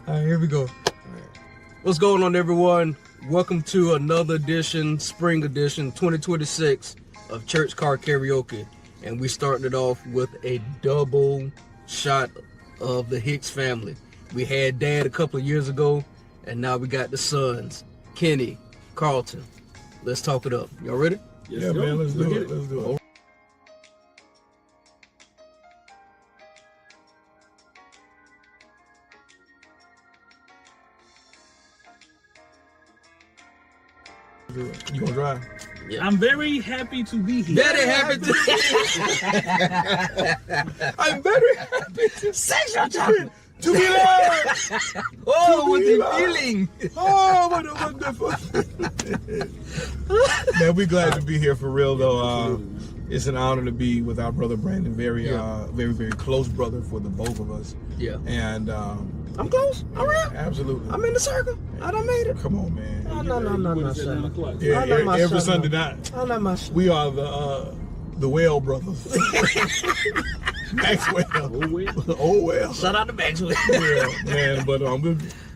All right, here we go. What's going on, everyone? Welcome to another edition, spring edition, 2026 of Church Car Karaoke. And we started off with a double shot of the Hicks family. We had Dad a couple of years ago, and now we got the sons, Kenny, Carlton. Let's talk it up. Y'all ready? Yes, yeah, man, let's do it. Let's do it. You gonna drive? Yeah. I'm very happy to be here. Very happy to I'm very happy to sexual time to be loved. Oh, what a feeling. Oh, what a wonderful. Man, we're glad to be here for real though. It's an honor to be with our brother Brandon, very close brother for the both of us. Yeah. And I'm close. I'm real. Absolutely. I'm in the circle. I done made it. Come on, man. No, son. Yeah, every Sunday night. I'm not my son. We are the Well brothers. Maxwell. Oh well. Shout out to Maxwell. Yeah, man. But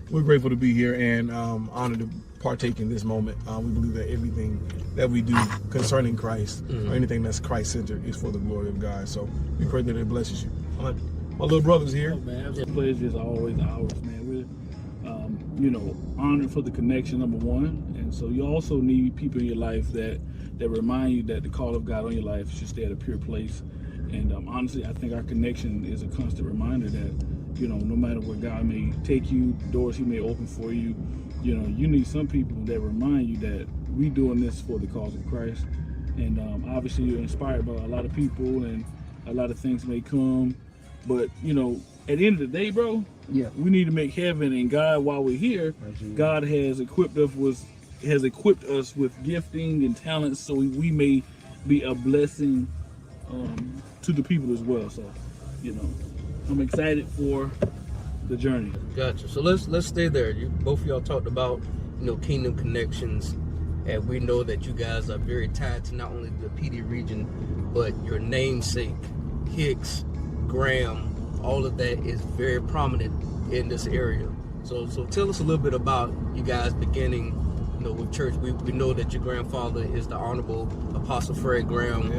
we're grateful to be here and honored to partake in this moment. We believe that everything that we do concerning Christ or anything that's Christ-centered is for the glory of God. So we pray that it blesses you. My little brother's here. Oh, man, the pleasure is always ours, man. We're, honored for the connection, number one. And so you also need people in your life that remind you that the call of God on your life should stay at a pure place. And honestly, I think our connection is a constant reminder that, no matter where God may take you, doors He may open for you, you need some people that remind you that we doing this for the cause of Christ. And obviously you're inspired by a lot of people and a lot of things may come. But, at the end of the day, bro, we need to make heaven and God while we're here. God has equipped us with gifting and talents so we may be a blessing to the people as well. So, I'm excited for the journey. Gotcha. So let's stay there. Both of y'all talked about, kingdom connections, and we know that you guys are very tied to not only the PD region, but your namesake, Hicks, Graham, all of that is very prominent in this area. So tell us a little bit about you guys beginning, with church. We know that your grandfather is the Honorable Apostle Fred Graham,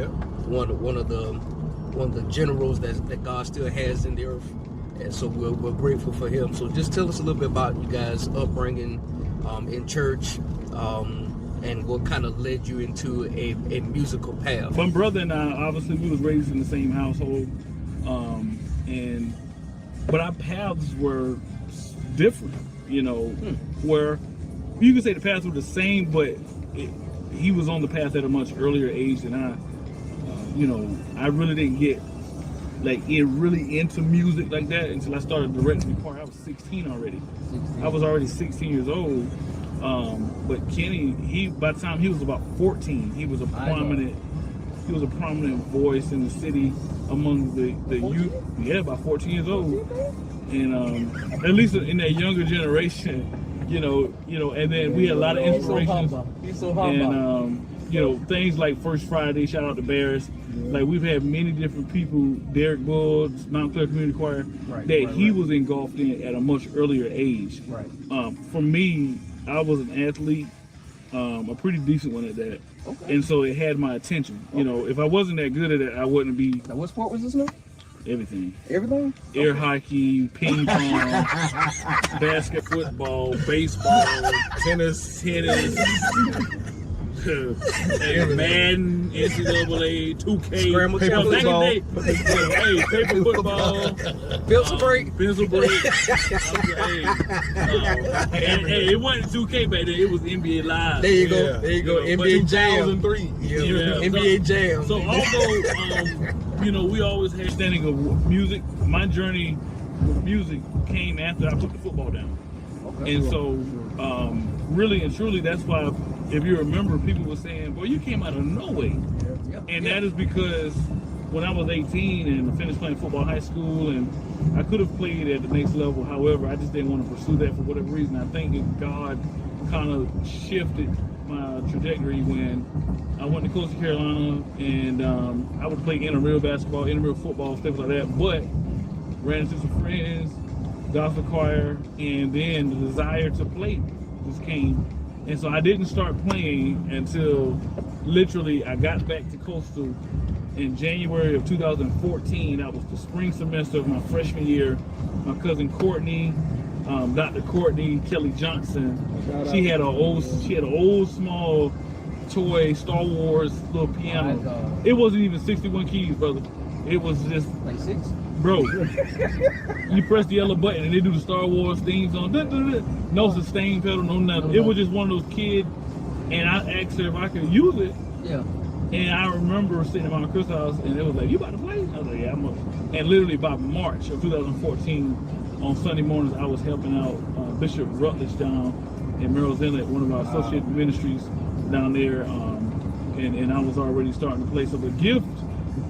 one of the generals that God still has in the earth, and so we're grateful for him. So just tell us a little bit about you guys' upbringing in church, and what kind of led you into a musical path. My brother and I, obviously, we was raised in the same household. But our paths were different, where you could say the paths were the same, but he was on the path at a much earlier age than I. I really didn't get really into music like that until I started directing the choir. I was 16 already. I was already 16 years old. But Kenny, by the time he was about 14, he was a prominent voice in the city among the youth. Yeah, about 14 years old. And at least in that younger generation, and then we had a lot of inspirations. He's so humble. And things like First Friday, shout out to Bears. Like we've had many different people, Derek Bull, Mount Clair Community Choir, he was engulfed in at a much earlier age. Right. For me, I was an athlete, a pretty decent one at that. Okay. And so it had my attention. Okay. If I wasn't that good at it, I wouldn't be. Now, what sport was this now? Everything. Everything? Air hockey, ping pong, football, baseball, tennis, Madden, NCAA, 2K, scramble football, paper football, pencil break. Hey, it wasn't 2K back then; it was NBA Live. There you go. NBA Jam. 2003. NBA Jam. So although we always had understanding of music, my journey with music came after I put the football down. Okay. And so, really and truly, that's why, if you remember, people were saying, "Boy, you came out of nowhere," that is because when I was 18 and finished playing football in high school, and I could have played at the next level. However, I just didn't want to pursue that for whatever reason. I think that God kind of shifted my trajectory when I went to Coastal Carolina, and I would play intramural basketball, intramural football, stuff like that. But ran into some friends gospel choir, and then the desire to play just came. And so I didn't start playing until literally I got back to Coastal in January of 2014. That was the spring semester of my freshman year. My cousin Courtney, Dr. Courtney Kelly Johnson, she had an old small toy Star Wars little piano. It wasn't even 61 keys, brother. It was just Like 6? bro. You press the yellow button and they do the Star Wars themes on. No sustain pedal, no nothing. It was just one of those kids, and I asked her if I could use it. Yeah. And I remember sitting at my Chris house, and it was like, "You about to play?" I was like, "Yeah, I'm up." And literally by March of 2014, on Sunday mornings, I was helping out Bishop Rutledge down in Merrill's Inlet, one of our associate ministries down there, and I was already starting to play. So the gift,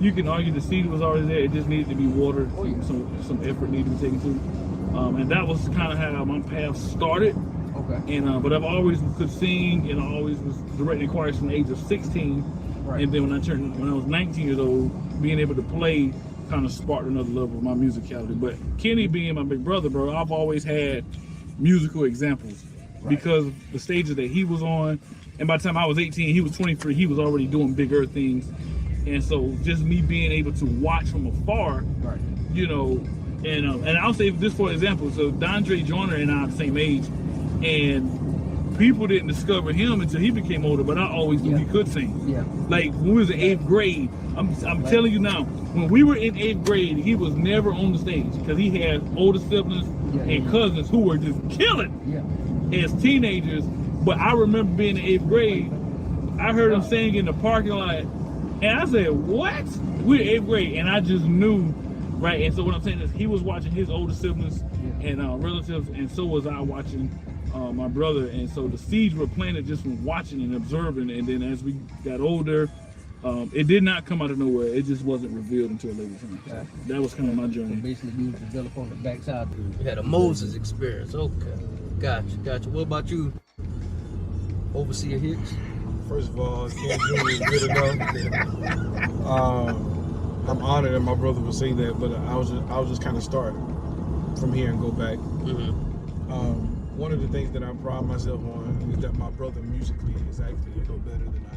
you can argue the seed was already there. It just needed to be watered. Some effort needed to be taken to, and that was kind of how my path started. Okay. And but I've always could sing, and I always was directing choirs from the age of 16. Right. And then when I was 19 years old, being able to play kind of sparked another level of my musicality. But Kenny being my big brother, bro, I've always had musical examples because of the stages that he was on. And by the time I was 18, he was 23, he was already doing bigger things. And so just me being able to watch from afar, Right. you know, and I'll say this for example. So Dondre Joyner and I are the same age, and people didn't discover him until he became older, but I always knew he could sing. Yeah. Like when we was in 8th grade, I'm telling you now, when we were in 8th grade, he was never on the stage because he had older siblings and cousins who were just killing as teenagers. But I remember being in 8th grade, I heard him sing in the parking lot, and I said, "What?" We're in 8th grade, and I just knew, right? And so what I'm saying is, he was watching his older siblings and relatives, and so was I watching my brother. And so the seeds were planted just from watching and observing. And then as we got older, it did not come out of nowhere. It just wasn't revealed until a later time. So that was kind of my journey. So basically, you developed on the backside. You had a Moses experience. Okay. Gotcha. What about you, Overseer Hicks? First of all, Ken Jr. is good enough. I'm honored that my brother would say that, but I'll just kind of start from here and go back. One of the things that I pride myself on is that my brother musically is actually a little better than I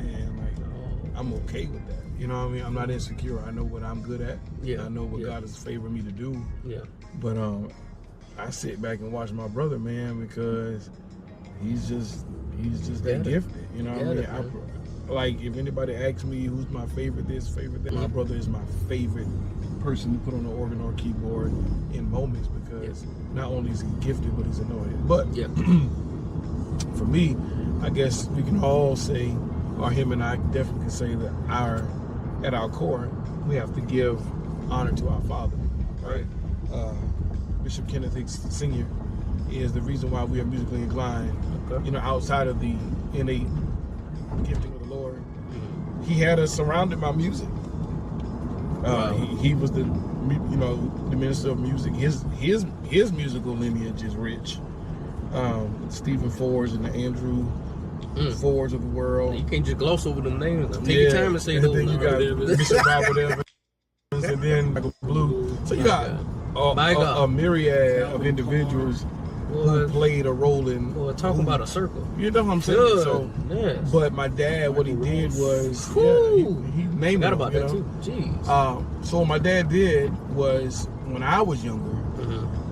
am, and like I'm okay with that. You know what I mean? I'm not insecure. I know what I'm good at. I know what God has favored me to do. But I sit back and watch my brother, man, because he's just that gifted. You know what I mean? Like, if anybody asks me who's my favorite this, favorite that, my brother is my favorite person to put on the organ or keyboard in moments, because not only is he gifted, but he's anointed. But for me, I guess we can all say, or him and I definitely can say that at our core, we have to give honor to our father, right? Bishop Kenneth Hicks Sr. is the reason why we are musically inclined. You know, outside of the innate gifting of the Lord, he had us surrounded by music. He was the minister of music. His musical lineage is rich. Stephen Fords and the Andrew Fords of the world. You can't just gloss over them names. Take your time and say those. And then you got Bishop Robert Evans, and then Michael Blue. So you got a myriad of individuals who played a role in. Well, talking about a circle. You know what I'm saying? Good. So, but my dad, what he did was, he named Forgot it. about that too. Jeez. So what my dad did was, when I was younger,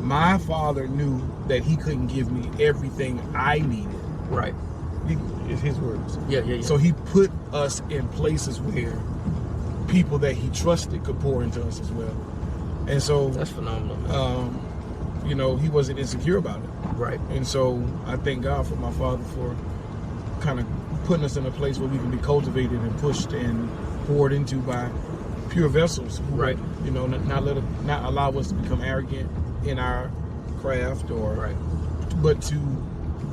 my father knew that he couldn't give me everything I needed. Right. It's his words. Yeah. So he put us in places where people that he trusted could pour into us as well. And so that's phenomenal, man. You know, he wasn't insecure about it. Right. And so I thank God for my father for kind of putting us in a place where we can be cultivated and pushed and poured into by pure vessels. Who, you know, not allow us to become arrogant in our craft, or but to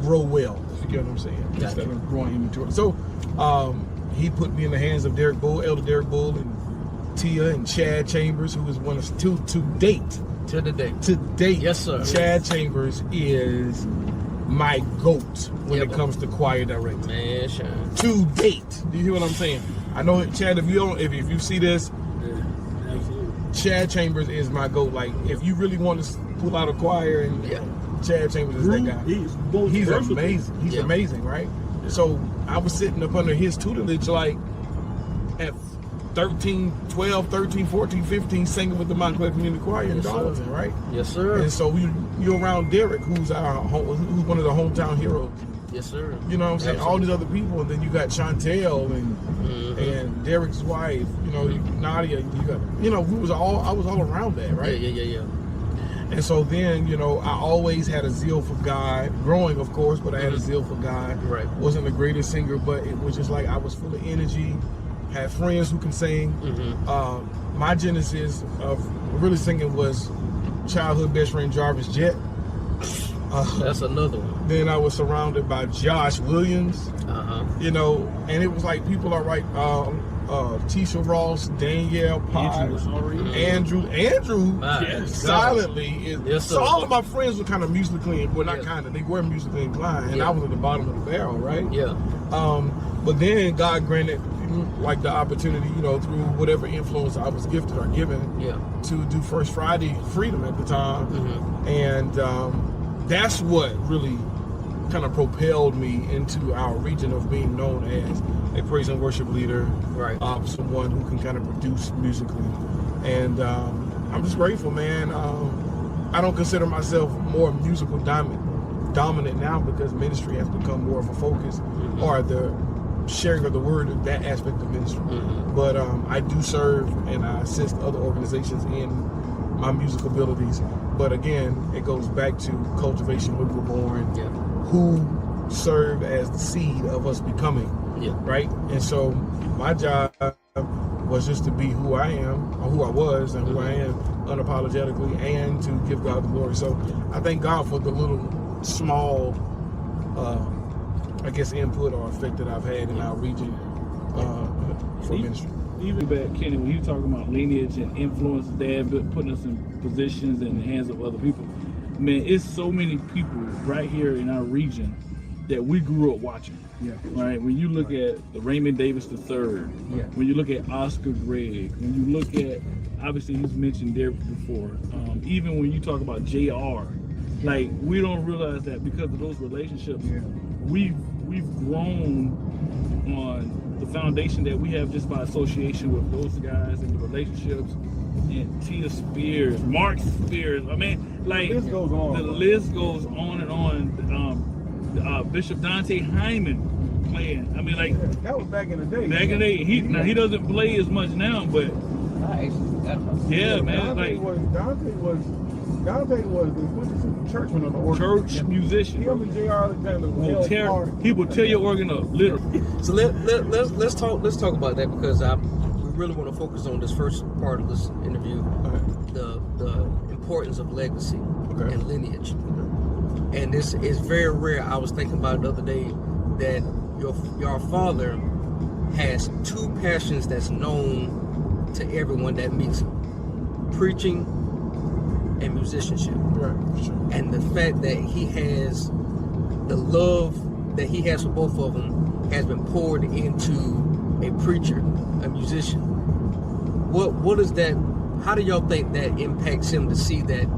grow well. You get what I'm saying? Gotcha. Instead of growing immature. So he put me in the hands of Elder Derek Bull, and Tia and Chad Chambers, who is one of to date. To the date. To date. Yes, sir. Chad Chambers is my GOAT when it comes to choir directing. Man, shine. To date. Do you hear what I'm saying? I know, Chad, if you see this, Chad Chambers is my GOAT. Like, if you really want to pull out a choir, and Chad Chambers is that guy. He's amazing. He's amazing, right? So I was sitting up under his tutelage like at 13, 14, 15, singing with the Montclair Community Choir in Darlington, right? Yes, sir. And so you're around Derek, who's who's one of the hometown heroes. Yes, sir. You know what I'm saying? All these other people, and then you got Chantel and Derek's wife. You know, Nadia. You got, I was all around that, right? Yeah. And so then, I always had a zeal for God, growing, of course, but I had a zeal for God. Right. Wasn't the greatest singer, but it was just like I was full of energy. Had friends who can sing. My genesis of really singing was childhood best friend Jarvis Jett. That's another one. Then I was surrounded by Josh Williams. And it was like people are right. Tisha Ross, Danielle Pye, Andrew silently is. So all of my friends were kind of musically, they were musically inclined, and I was at the bottom of the barrel, right? Yeah. But then God granted like the opportunity, through whatever influence I was gifted or given, to do First Friday Freedom at the time, and that's what really kind of propelled me into our region of being known as a praise and worship leader, right? Someone who can kind of produce musically, and I'm just grateful, man. I don't consider myself more musical dominant now because ministry has become more of a focus, or the sharing of the word of that aspect of ministry. But I do serve and I assist other organizations in my music abilities. But again, it goes back to cultivation when we were born, who served as the seed of us becoming, right? And so my job was just to be who I am, or who I was, and who I am unapologetically, and to give God the glory. So I thank God for the little small input or effect that I've had in our region for ministry. Even back, Kenny, when you talking about lineage and influence, Dad putting us in positions in the hands of other people, man, it's so many people right here in our region that we grew up watching. Right? When you look at the Raymond Davis III, when you look at Oscar Gregg, when you look at, obviously he's mentioned Derek before, even when you talk about JR, like, we don't realize that because of those relationships, we've grown on the foundation that we have just by association with those guys and the relationships, and Tia Spears, Mark Spears. I mean, like, the list goes on and on. Bishop Dante Hyman playing. I mean, like, that was back in the day. Back in the day, he doesn't play as much now, but Dante was the churchman of the organ. Church musician. Him and J.R. Alexander he will tear your organ up, literally. So let's talk about that, because we really want to focus on this first part of this interview, the importance of legacy and lineage. And this is very rare. I was thinking about it the other day that your father has two passions that's known to everyone that meets him: preaching and musicianship. Right, sure. And the fact that he has the love that he has for both of them has been poured into a preacher, a musician. What is that? How do y'all think that impacts him to see that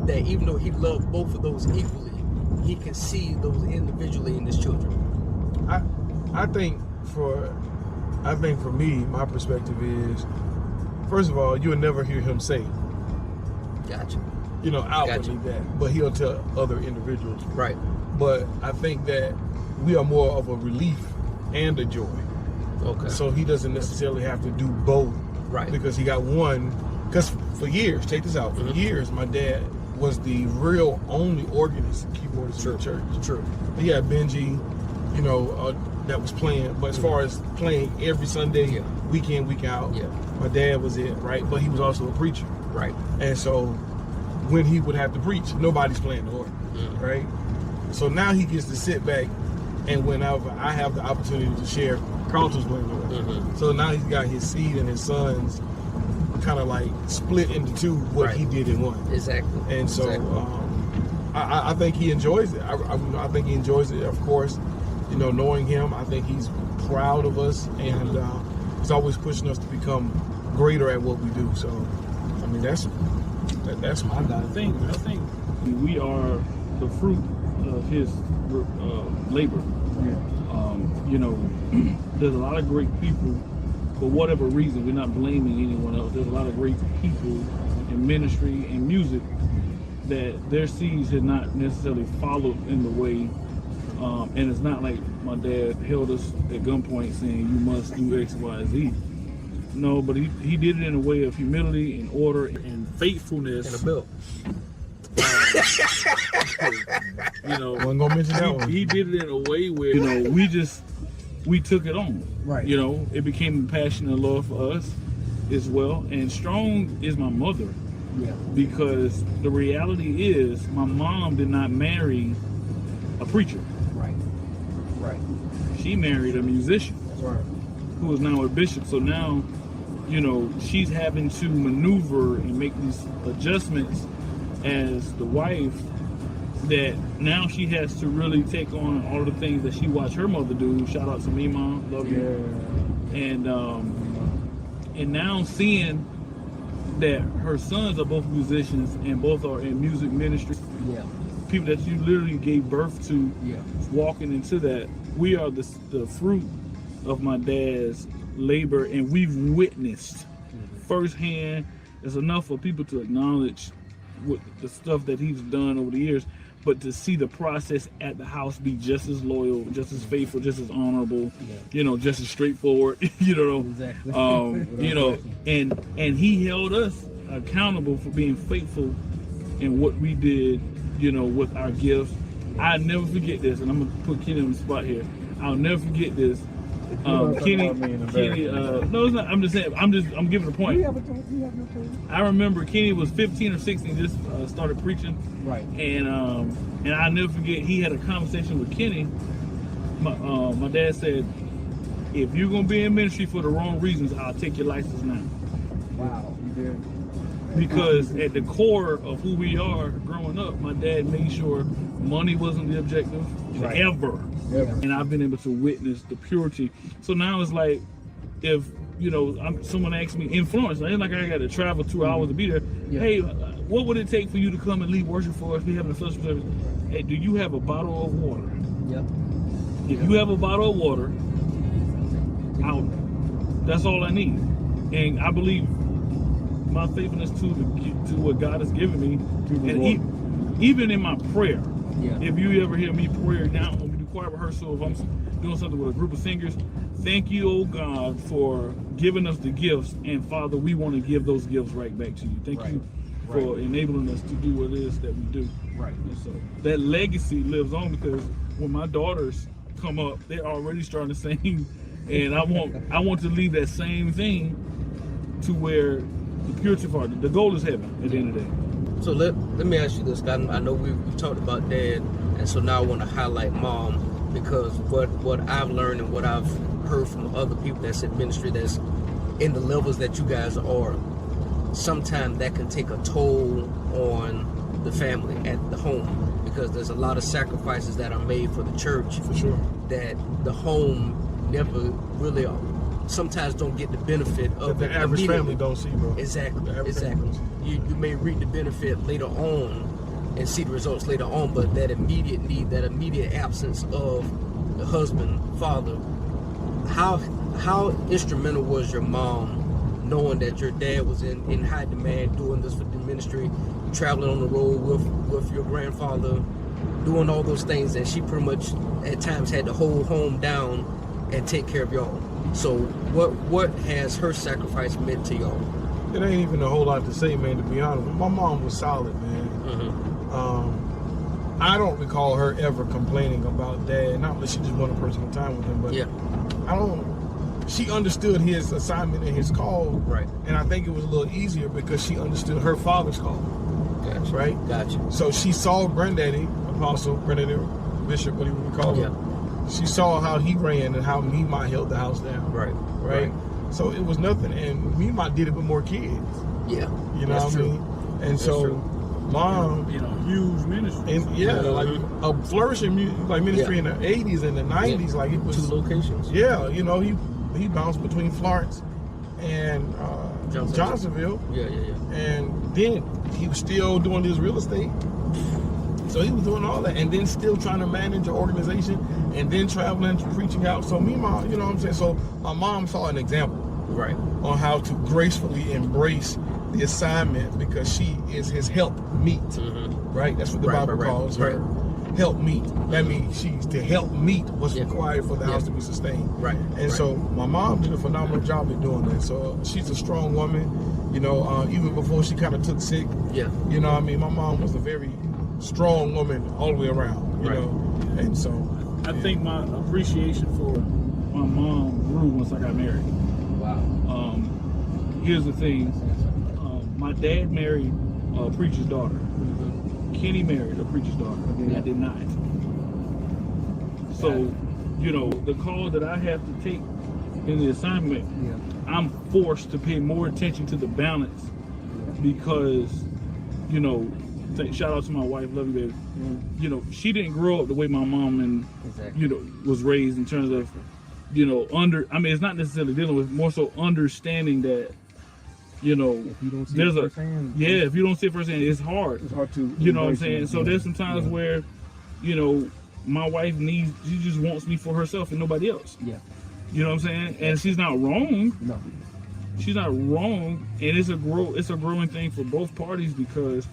even though he loved both of those equally, he can see those individually in his children? I think for me, my perspective is, first of all, you will never hear him say, Gotcha. Outwardly that, but he'll tell other individuals. Right. But I think that we are more of a relief and a joy. Okay. So he doesn't necessarily have to do both. Right. Because he got one. Because for years, check this out, for years, my dad was the real only organist and keyboardist in the church. True. He had Benji, that was playing. But as far as playing every Sunday, week in, week out, my dad was it, right? But he was also a preacher. Right. And so when he would have to preach, nobody's playing the organ, right? So now he gets to sit back, and whenever I have the opportunity to share, Carlton's playing the organ. So now he's got his seed and his sons kind of like split into two, what he did in one. Exactly. And so I think he enjoys it. I think he enjoys it, of course. Knowing him, I think he's proud of us, and he's always pushing us to become greater at what we do. So, I mean, that's That's my God. I think we are the fruit of his labor. You know, there's a lot of great people, for whatever reason, we're not blaming anyone else. There's a lot of great people in ministry and music that their seeds had not necessarily followed in the way, and it's not like my dad held us at gunpoint saying you must do X, Y, Z. No, but he did it in a way of humility and order and faithfulness. And a bill. You know, Wasn't gonna mention that one. he did it in a way where, you know, we took it on. Right. You know, it became a passion and love for us as well. And Strong is my mother. Yeah. Because the reality is my mom did not marry a preacher. Right. Right. She married a musician That's right. who is now a bishop. So now, you know, she's having to maneuver and make these adjustments as the wife, that now she has to really take on all the things that she watched her mother do. Shout out to me, Mom. Love you. And now seeing that her sons are both musicians and both are in music ministry. Yeah. People that you literally gave birth to, Yeah. walking into that. We are the fruit of my dad's labor, and we've witnessed firsthand. It's enough for people to acknowledge what the stuff that he's done over the years, but to see the process at the house be just as loyal, just as faithful, just as honorable, you know, just as straightforward, you know, Exactly. you know, and he held us accountable for being faithful in what we did, you know, with our gifts. I'll never forget this, and I'm gonna put Kenny on the spot here. I'll never forget this. Kenny, no, it's not. I'm just saying. I'm giving a point. I remember Kenny was 15 or 16, just started preaching. Right. And I'll never forget, he had a conversation with Kenny. My dad said, if you're gonna be in ministry for the wrong reasons, I'll take your license now. Wow. You did. Because at the core of who we are growing up, my dad made sure money wasn't the objective ever. And I've been able to witness the purity. So now it's like, if, you know, someone asks me in Florence, it's like I got to travel 2 hours to be there. Yeah. Hey, what would it take for you to come and lead worship for us? We having a social service. Hey, do you have a bottle of water? Yep. If you have a bottle of water, that's all I need. And I believe my faithfulness to what God has given me, and even in my prayer. Yeah. If you ever hear me pray down when we do choir rehearsal, if I'm doing something with a group of singers, thank you, oh God, for giving us the gifts, and Father, we want to give those gifts right back to you. Thank you for enabling us to do what it is that we do. Right. And so that legacy lives on, because when my daughters come up, they're already starting to sing, and I want to leave that same thing to where the purity part, the goal is heaven at the end of the day. So let me ask you this. I know we talked about dad, and so now I want to highlight mom, because what I've learned and what I've heard from other people that's in ministry, that's in the levels that you guys are, sometimes that can take a toll on the family at the home, because there's a lot of sacrifices that are made for the church. For sure. That the home never really, sometimes don't get the benefit of The it average immediately. family don't see, bro. Exactly. The average Exactly. family don't see. You may reap the benefit later on and see the results later on, but that immediate need, that immediate absence of the husband, father, how instrumental was your mom knowing that your dad was in high demand, doing this for the ministry, traveling on the road with your grandfather, doing all those things, and she pretty much at times had to hold home down and take care of y'all? So what has her sacrifice meant to y'all? It ain't even a whole lot to say, man, to be honest. My mom was solid, man. I don't recall her ever complaining about dad. Not unless she just wanted personal time with him, but she understood his assignment and his call. Right. And I think it was a little easier because she understood her father's call. Gotcha. Right? Gotcha. So she saw granddaddy, apostle, granddaddy, bishop, what do you call him? She saw how he ran and how Mima held the house down. Right. So it was nothing. And Mima did it with more kids. Yeah. You know what I mean? And That's so true. mom, You know, huge ministry. and like a flourishing ministry in the 80s and the 90s, like it was 2 locations. Yeah, you know, he bounced between Florence and Johnsonville. Yeah. And then he was still doing his real estate. So he was doing all that, and then still trying to manage an organization, and then traveling, preaching out. So you know what I'm saying? So my mom saw an example, Right. on how to gracefully embrace the assignment, because she is his help meet, right? That's what the Bible calls her. Help meet. That means she's to help meet what's required for the house to be sustained. Right. And so my mom did a phenomenal job at doing that. So she's a strong woman, you know, even before she kind of took sick. Yeah. You know what I mean? My mom was a very strong woman all the way around, you know? And so I think my appreciation for my mom grew once I got married. Wow. Here's the thing. My dad married a preacher's daughter. Kenny married a preacher's daughter. I did not. So, you know, the call that I have to take in the assignment, I'm forced to pay more attention to the balance because, you know, shout out to my wife, love you, baby. You know, she didn't grow up the way my mom and you know was raised in terms of, you know, I mean, it's not necessarily dealing with, more so understanding that, you know, If you don't see there's it a firsthand, if you don't see it firsthand, it's hard. it's hard to. You know what I'm embrace saying? it. So there's some times where, you know, my wife she just wants me for herself and nobody else. Yeah. You know what I'm saying? And she's not wrong. No. She's not wrong, and it's a growing thing for both parties because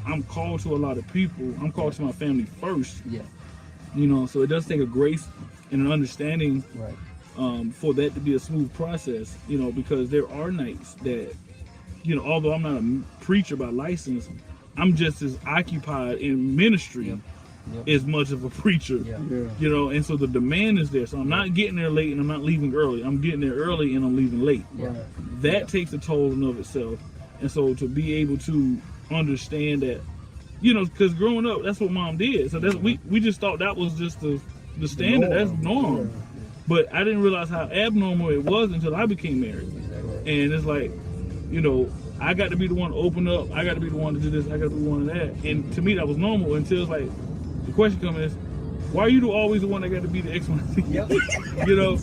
I'm called to a lot of people. I'm called to my family first. Yeah. You know, so it does take a grace and an understanding Right. for that to be a smooth process. You know, because there are nights that, you know, although I'm not a preacher by license, I'm just as occupied in ministry as much of a preacher. Yeah. You know, and so the demand is there. So I'm not getting there late and I'm not leaving early. I'm getting there early and I'm leaving late. Yeah. That takes a toll in of itself. And so to be able to understand that, you know, because growing up, that's what mom did. So that's we just thought that was just the standard. That's norm. Yeah. But I didn't realize how abnormal it was until I became married. And it's like, you know, I got to be the one to open up. I got to be the one to do this. I got to be the one to that. And to me, that was normal until it's like, the question comes is, why are you always the one that got to be the X, Y, Z? You know?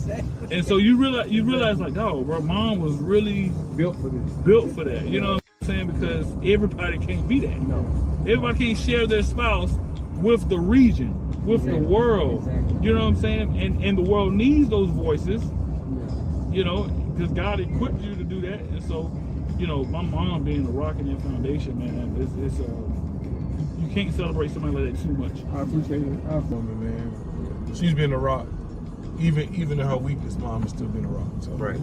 And so you realize like, oh, bro, mom was really Built for this. built for that. You know what I'm saying? Because everybody can't be that. No. Everybody can't share their spouse with the region, with the world. Exactly. You know what I'm saying? And the world needs those voices, Yeah. you know, because God equipped you to do that. And so, you know, my mom being a rock in that foundation, man, it's you can't celebrate somebody like that too much. I appreciate it. man, she's been a rock. Even in her weakness, mom has still been a rock. So. Right.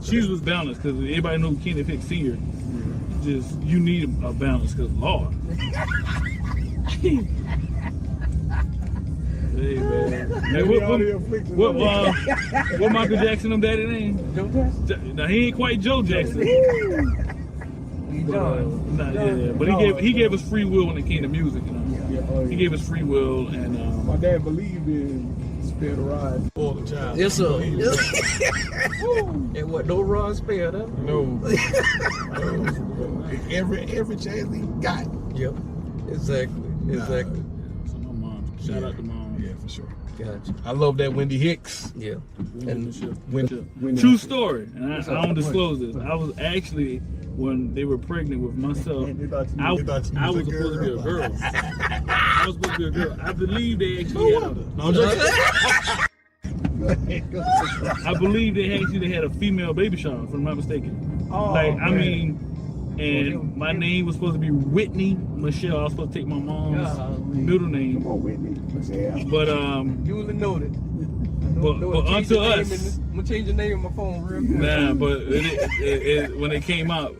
She was balanced because anybody know Carlton Hicks Senior. Just you need a balance because Lord. Hey man. Hey, what Michael Jackson them daddy name? Joe Jackson? Now he ain't quite Joe Jackson. He But, done. but he gave us free will when it came to music. You know? Yeah. He gave us free will, and My dad believed in spare the ride. All the child. Yes, sir. And what? No rod spared, huh? No. Every chance he got. Yep. Exactly. Exactly. so my mom. Shout out to mom. Yeah, for sure. Gotcha. I love that Wendy Hicks. Yeah. And Wendy. true story, and I don't disclose this. I was actually, when they were pregnant with myself, I was supposed to be a girl. I was supposed to be a girl. I believe they actually had I believe they actually had a female baby shower, if I'm not mistaken. Oh, I man. mean, and my name was supposed to be Whitney Michelle. I was supposed to take my mom's middle name. Come on, Whitney. Michelle. But Duly noted. But unto us, I'm gonna change the name on my phone real quick. nah. But when it came out,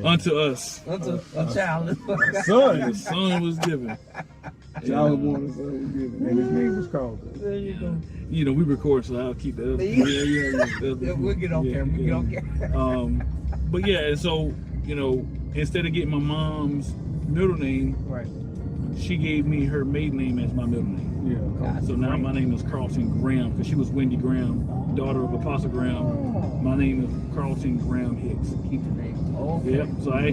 unto us, Unto a child. the son was given. Child was born, son was given. And his name was Carlton. There you go. You know, we record, so I'll keep that. Yeah, we'll get on camera. We'll get on camera. But yeah, and so, you know, instead of getting my mom's middle name, Right. she gave me her maiden name as my middle name. Yeah. So now my name is Carlton Graham, because she was Wendy Graham, daughter of Apostle Graham. My name is Carlton Graham Hicks. Keep the name. Oh, okay. Yep. So I'm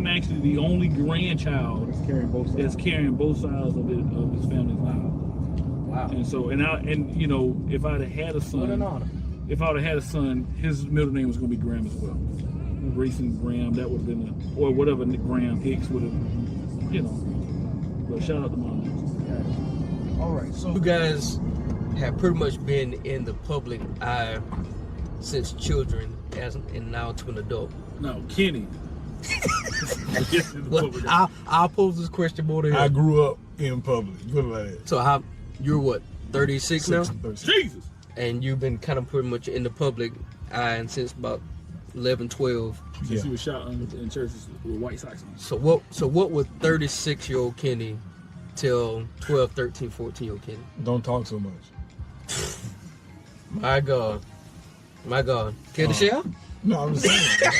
actually the only grandchild It's carrying both sides. that's carrying both sides of his family's line. Wow. And so, and you know, if I'd have had a What an son, honor. if I would have had a son, his middle name was going to be Graham as well. Grayson Graham, that would have been, or whatever Graham Hicks would have, you know. But shout out to Mom. All right, so You guys have pretty much been in the public eye since children, and now to an adult. No, Kenny. Well, I'll pose this question more to him. I grew up in public. Put it like that. So you're what, 36 now? 36. Jesus. And you've been kind of pretty much in the public eye and since about 11, 12. Since he was shot in churches with White Sox on. So what would 36-year-old Kenny tell 12, 13, 14-year-old Kenny? Don't talk so much. My God. Care to share? No, I'm just saying.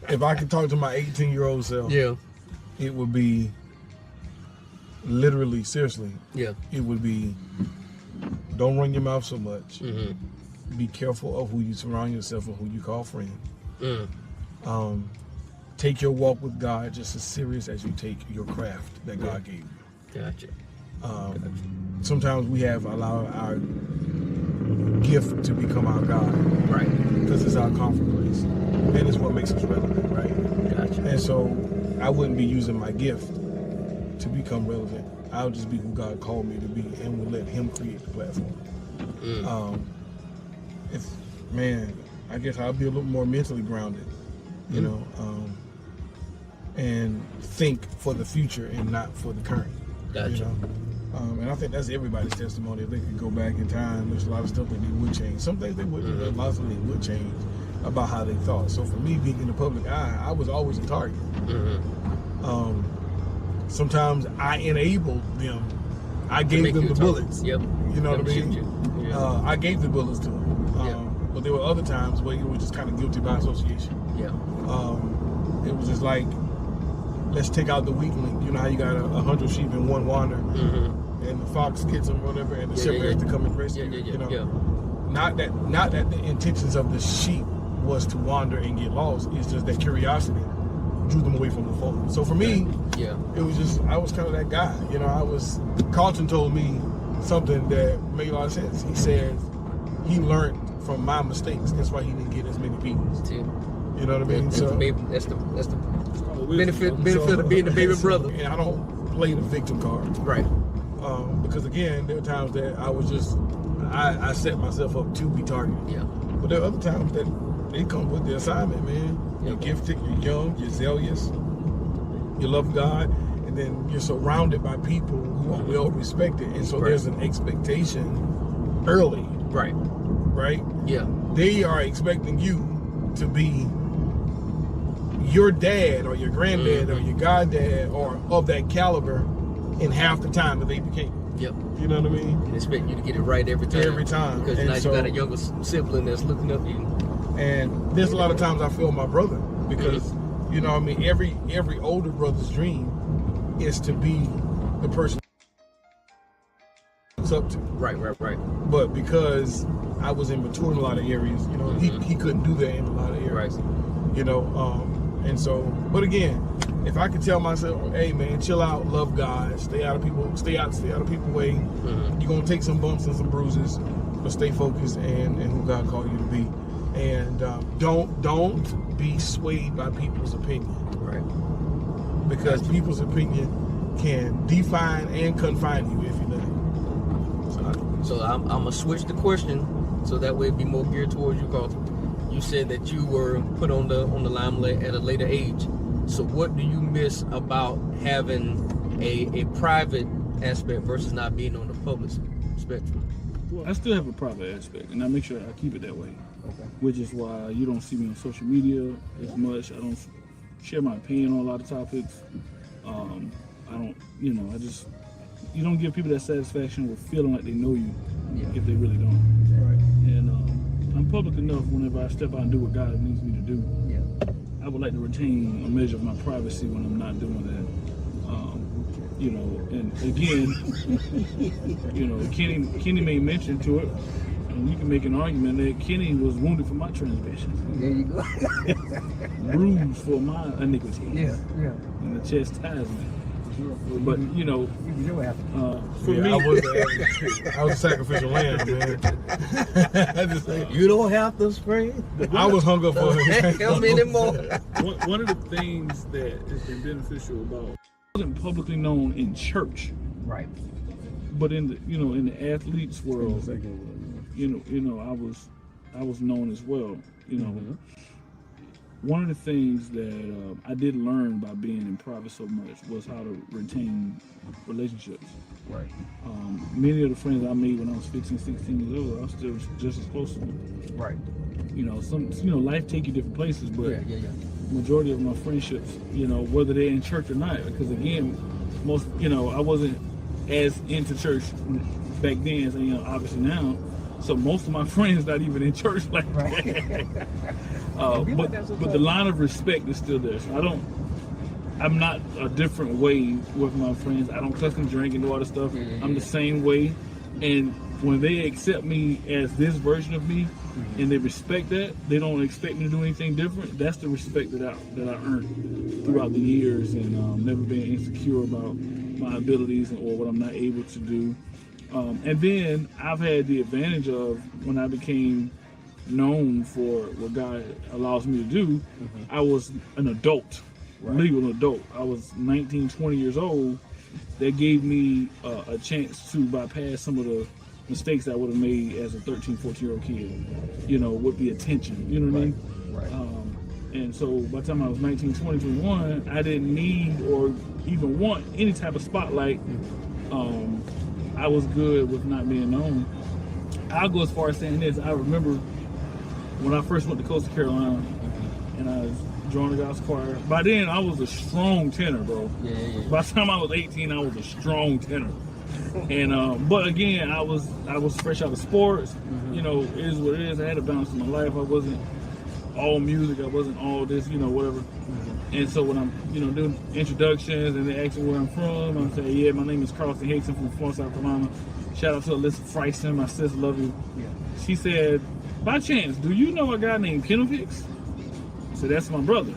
If I could talk to my 18-year-old self, Yeah. it would be literally, seriously, Yeah. it would be, don't run your mouth so much. Mm-hmm. Be careful of who you surround yourself with, who you call friend. Mm. Take your walk with God just as serious as you take your craft that God gave you. Gotcha. Sometimes we have allowed our gift to become our God. Right. Because it's our comfort place. And it's what makes us relevant, right? Gotcha. And so I wouldn't be using my gift to become relevant. I'll just be who God called me to be and will let Him create the platform. I guess I'll be a little more mentally grounded, you know, and think for the future and not for the current. Gotcha. You know? And I think that's everybody's testimony. If they could go back in time, there's a lot of stuff that they would change. Some things they wouldn't, but lots of things would change about how they thought. So for me, being in the public eye, I was always a target. Sometimes I enabled them. I gave them the bullets. Yep. You know what I mean? Yeah. I gave the bullets to them. But there were other times where it was just kind of guilty by association. Yeah. It was just like, let's take out the weak link. You know how you got 100 sheep and one wander, and the fox gets them, whatever, and the shepherd has to come and rescue. You know, not that the intentions of the sheep was to wander and get lost. It's just that curiosity drew them away from the fold. So for me, it was just, I was kind of that guy. You know, Carlton told me something that made a lot of sense. He said he learned from my mistakes. That's why he didn't get as many people. You know what I mean? That's the benefit of being the baby brother. And I don't play the victim card. Right. Because again, there are times that I was just, I set myself up to be targeted. Yeah. But there are other times that they come with the assignment, man. You're gifted, you're young, you're zealous, you love God, and then you're surrounded by people who are well respected. And so there's an expectation early. Right? Yeah. They are expecting you to be your dad or your granddad or your goddad or of that caliber in half the time that they became. Yep. You know what I mean? And expect you to get it right every time. Every time. Because And now so- you got a younger sibling that's looking up to you. And there's a lot of times I feel my brother because, you know what I mean, every older brother's dream is to be the person it's up to. Right. But because I was immature in a lot of areas, you know, he couldn't do that in a lot of areas. You know, and so, but again, if I could tell myself, hey man, chill out, love God, stay out of people's way. You're gonna take some bumps and some bruises, but stay focused and who God called you to be. And don't be swayed by people's opinion. Right. Because people's opinion can define and confine you if you let it. So I'm gonna switch the question so that way it'd be more geared towards you, Carlton. You said that you were put on the limelight at a later age. So what do you miss about having a private aspect versus not being on the public spectrum? Well, I still have a private aspect, and I make sure I keep it that way. Which is why you don't see me on social media as much. I don't share my opinion on a lot of topics. I don't, you know, you don't give people that satisfaction with feeling like they know you if they really don't. And I'm public enough whenever I step out and do what God needs me to do. I would like to retain a measure of my privacy when I'm not doing that. You know, and again, you know, Kenny made mention to it, and you can make an argument that Kenny was wounded for my transgressions. There you go. Bruised for my iniquity. Yeah. And the chastisement But you know, for Yeah, me, I was a sacrificial lamb, man. I just say, You don't have to spray. I was hung up for it. How many more? one of the things that has been beneficial about I wasn't publicly known in church, Right. but in the in the athletes world, I was known as well. You know, one of the things that I did learn by being in private so much was how to retain relationships. Right. Many of the friends I made when I was 15, 16 years old, I was still just as close to them. Right. You know, life take you different places, but Yeah. majority of my friendships, whether they're in church or not, because again, I wasn't as into church back then as I am obviously now. So most of my friends not even in church like that. But the line of respect is still there. So I'm not a different way with my friends. I don't cuss and drink and do all this stuff. I'm the same way. And when they accept me as this version of me and they respect that, they don't expect me to do anything different. That's the respect that I earned throughout the years, and never being insecure about my abilities or what I'm not able to do. And then I've had the advantage of when I became known for what God allows me to do, I was an adult, legal adult. I was 19, 20 years old. That gave me a chance to bypass some of the mistakes I would have made as a 13, 14-year-old kid, with the attention, you know what I mean? Right. And so by the time I was 19, 20, 21, I didn't need or even want any type of spotlight. I was good with not being known. I'll go as far as saying this. I remember when I first went to Coastal Carolina and I was drawing the God's choir. By then, I was a strong tenor, bro. Yeah. By the time I was 18, I was a strong tenor. And but again, I was fresh out of sports. It is what it is. I had a balance in my life. I wasn't all music. I wasn't all this, whatever. And so when I'm, doing introductions and they ask me where I'm from, I'm saying, yeah, my name is Carlton Hicks. I'm from Florence, South Carolina. Shout out to Alyssa Freisen, my sister, love you. Yeah. She said, by chance, do you know a guy named Carlton Hicks? I said, that's my brother.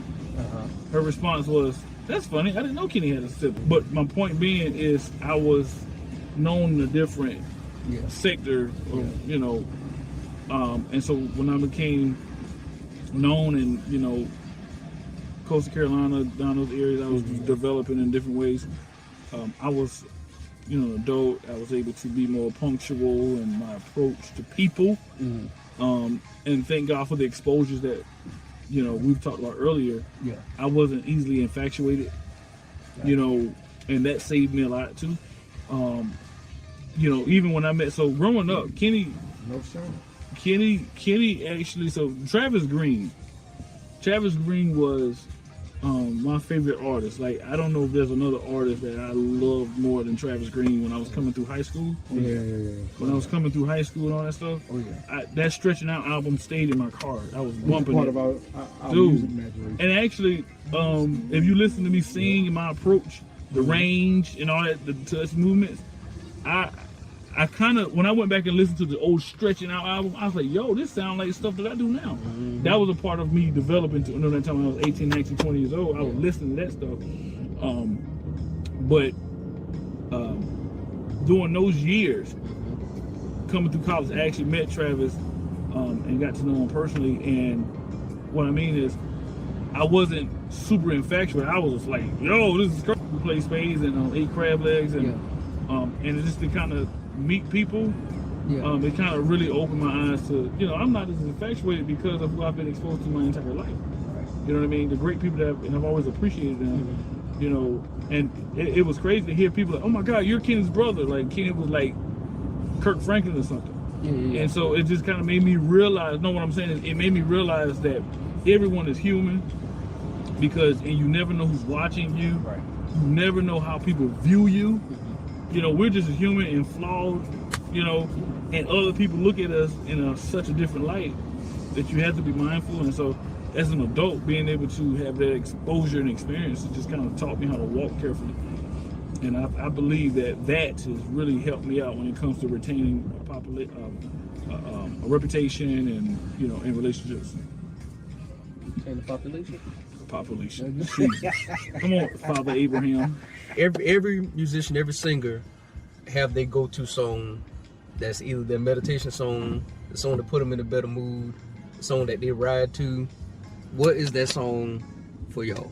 Her response was, that's funny. I didn't know Kenny had a sibling. But my point being is I was known in a different sector, and so when I became known in, Coastal Carolina, down those areas, I was developing in different ways. I was, an adult. I was able to be more punctual in my approach to people. And thank God for the exposures that, we've talked about earlier. Yeah. I wasn't easily infatuated, and that saved me a lot too. Even when I met, so growing up, Kenny actually, so Travis Green was my favorite artist. Like, I don't know if there's another artist that I loved more than Travis Green when I was coming through high school. When I was coming through high school and all that stuff. That Stretching Out album stayed in my car. I was bumping part it. of our Dude. music maturation. And actually, if you listen to me sing and my approach, the range and all that, the touch movements, I kind of, when I went back and listened to the old Stretching Out album, I was like, yo, this sounds like stuff that I do now. That was a part of me developing to, that time when I was 18, 19, 20 years old, I was listening to that stuff. But during those years, coming through college, I actually met Travis and got to know him personally. And what I mean is, I wasn't super infatuated. I was just like, yo, this is crazy. We play spades and ate crab legs and just to kind of meet people, it kind of really opened my eyes to, I'm not as infatuated because of who I've been exposed to my entire life. You know what I mean? The great people and I've always appreciated them, and it was crazy to hear people like, oh my God, you're Kenny's brother. Like, Kenny was like Kirk Franklin or something. And so it just kind of made me realize, what I'm saying is it made me realize that everyone is human and you never know who's watching you. Right. You never know how people view you. We're just human and flawed, and other people look at us in such a different light that you have to be mindful. And so as an adult, being able to have that exposure and experience just kind of taught me how to walk carefully. And I believe that has really helped me out when it comes to retaining a reputation and, in relationships. And the population? population. Jesus. Come on, Father Abraham. Every musician, every singer have their go-to song that's either their meditation song, the song to put them in a better mood, the song that they ride to. What is that song for y'all?